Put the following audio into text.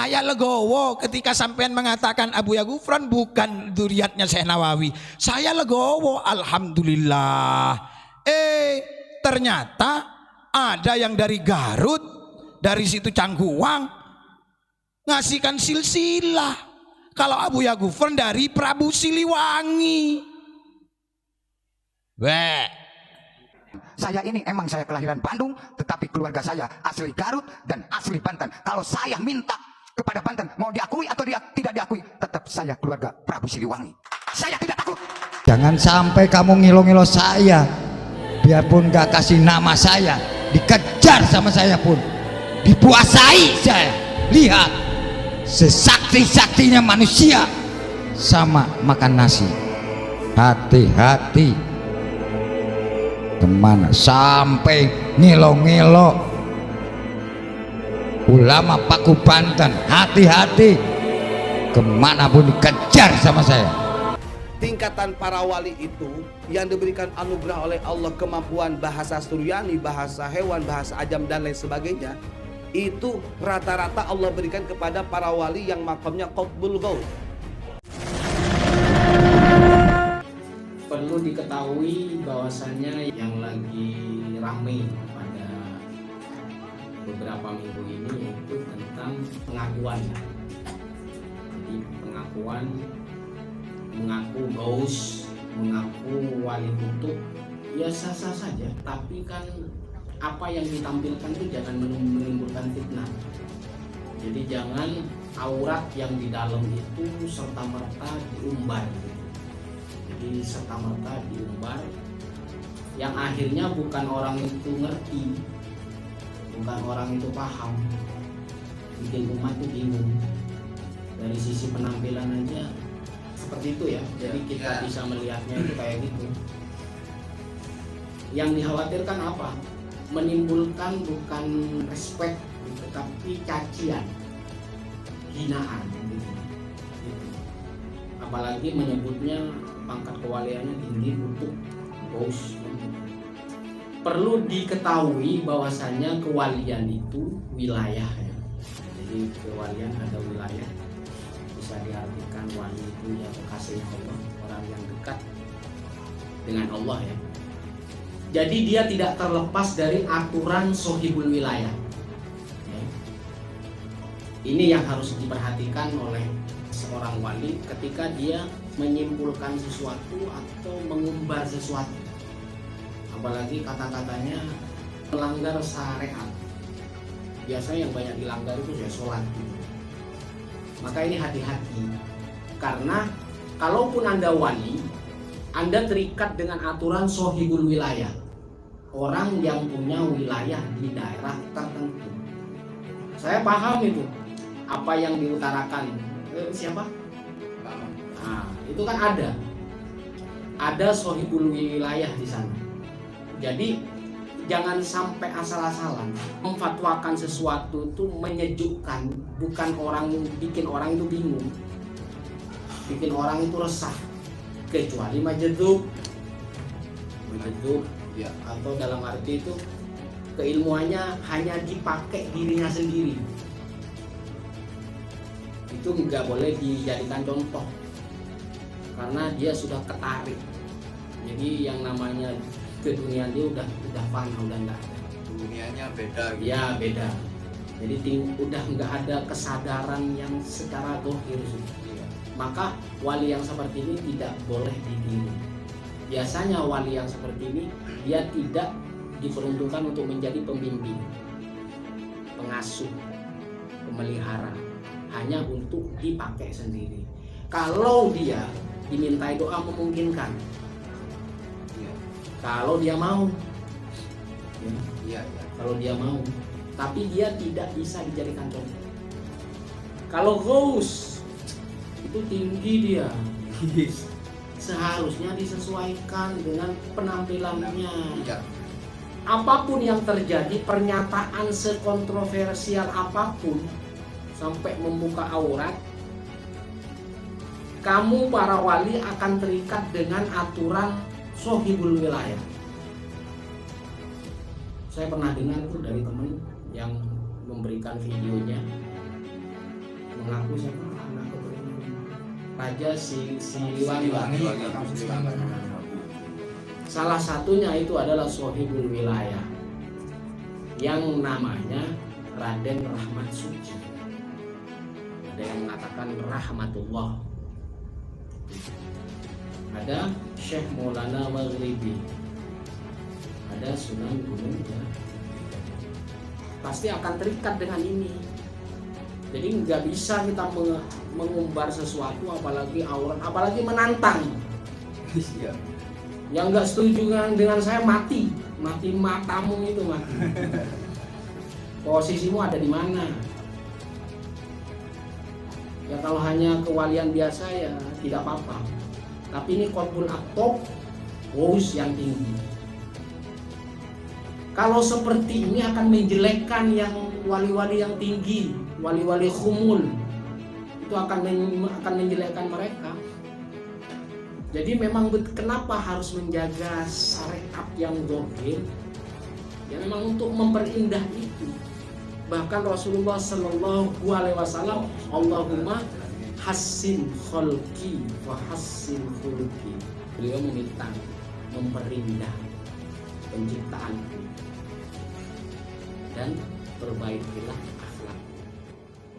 Saya legowo ketika sampean mengatakan Abu Ya Gufron bukan dzurriatnya Syekh Nawawi. Saya legowo, alhamdulillah. Ternyata ada yang dari Garut, dari situ Cangkuang ngasihkan silsilah. Kalau Abu Ya Gufron dari Prabu Siliwangi. Weh. Saya ini emang saya kelahiran Bandung, tetapi keluarga saya asli Garut dan asli Banten. Kalau saya minta kepada Banten mau diakui atau tidak diakui, tetap saya keluarga Prabu Siliwangi. Saya tidak takut. Jangan sampai kamu ngilo-ngilo saya, biarpun gak kasih nama saya, dikejar sama saya pun, dipuasai saya. Lihat, sesakti-saktinya manusia sama makan nasi. Hati-hati. Kemana sampai ngilo-ngilo ulama Paku Banten, hati-hati, kemana pun dikejar sama saya. Tingkatan para wali itu yang diberikan anugerah oleh Allah kemampuan bahasa Suryani, bahasa hewan, bahasa ajam dan lain sebagainya, itu rata-rata Allah berikan kepada para wali yang makamnya Qutbul Ghaus. Perlu diketahui bahwasannya yang lagi ramai pada beberapa minggu ini itu tentang pengakuan. Jadi pengakuan, mengaku gaus, mengaku wali kutub, ya sah-sah saja. Tapi kan apa yang ditampilkan itu jangan menimbulkan fitnah. Jadi jangan aurat yang di dalam itu serta-merta diumbar. Jadi serta-merta diumbar yang akhirnya bukan orang itu ngerti, bukan orang itu paham, bikin umat itu bingung. Dari sisi penampilan aja seperti itu ya, jadi kita bisa melihatnya itu kayak gitu. Yang dikhawatirkan apa? Menimbulkan bukan respek tetapi cacian, hinaan gitu. Apalagi menyebutnya pangkat kewaliannya tinggi untuk bos. Perlu diketahui bahwasanya kewalian itu wilayah ya. Jadi kewalian ada wilayah, bisa diartikan wali itu ya kekasih Allah, orang yang dekat dengan Allah ya. Jadi dia tidak terlepas dari aturan sohibul wilayah ya. Ini yang harus diperhatikan oleh seorang wali ketika dia menyimpulkan sesuatu atau mengumbar sesuatu, apalagi kata-katanya melanggar syariat. Biasanya yang banyak dilanggar itu ya sholat. Maka ini hati-hati, karena kalaupun Anda wali, Anda terikat dengan aturan sohibul wilayah, orang yang punya wilayah di daerah tertentu. Saya paham itu apa yang diutarakan siapa? Nah, itu kan ada sohibul wilayah di sana. Jadi jangan sampai asal-asalan memfatwakan sesuatu itu menyejukkan, bukan bikin orang itu bingung, bikin orang itu resah. Kecuali majdzub ya, atau dalam arti itu keilmuannya hanya dipakai dirinya sendiri, itu nggak boleh dijadikan contoh karena dia sudah ketarik. Jadi yang namanya ke dunia dia udah fana, udah nggak ada, Dunianya beda gitu. ya beda. Jadi udah nggak ada kesadaran yang secara dohir. Maka wali yang seperti ini tidak boleh ditiru. Biasanya wali yang seperti ini dia tidak diperuntukkan untuk menjadi pembimbing, pengasuh, pemelihara, hanya untuk dipakai sendiri. Kalau dia dimintai doa memungkinkan, kalau dia mau ya, kalau dia mau, tapi dia tidak bisa dijadikan contoh. Kalau Ghaus itu tinggi dia, seharusnya disesuaikan dengan penampilannya. Apapun yang terjadi, pernyataan sekontroversial apapun sampai membuka aurat, kamu para wali akan terikat dengan aturan sohibul wilayah. Saya pernah dengar itu dari teman yang memberikan videonya. mengaku siapa anak keturunan Raja Siliwangi. Salah satunya itu adalah Sohibul Wilayah yang namanya Raden Rahmat Suci. Ada yang mengatakan Rahmatullah. Ada Syekh Maulana Maghribi. Ada Sunan Gunung Jati. Pasti akan terikat dengan ini. Jadi nggak bisa kita mengumbar sesuatu, apalagi aurat, apalagi menantang. Yang nggak setuju dengan saya mati matamu itu mati. Posisimu ada di mana? Ya kalau hanya kewalian biasa ya tidak apa-apa. Tapi ini qutbul aqtab, wus yang tinggi. Kalau seperti ini akan menjelekkan yang wali-wali yang tinggi, wali-wali khumul. Itu akan menjelekkan mereka. Jadi memang kenapa harus menjaga syariat yang zahir? Ya memang untuk memperindah itu. Bahkan Rasulullah Shallallahu Alaihi Wasallam, Allahumma hassin kholqi wa hassin khuluqi. Beliau meminta memperindah penciptaanku dan perbaikilah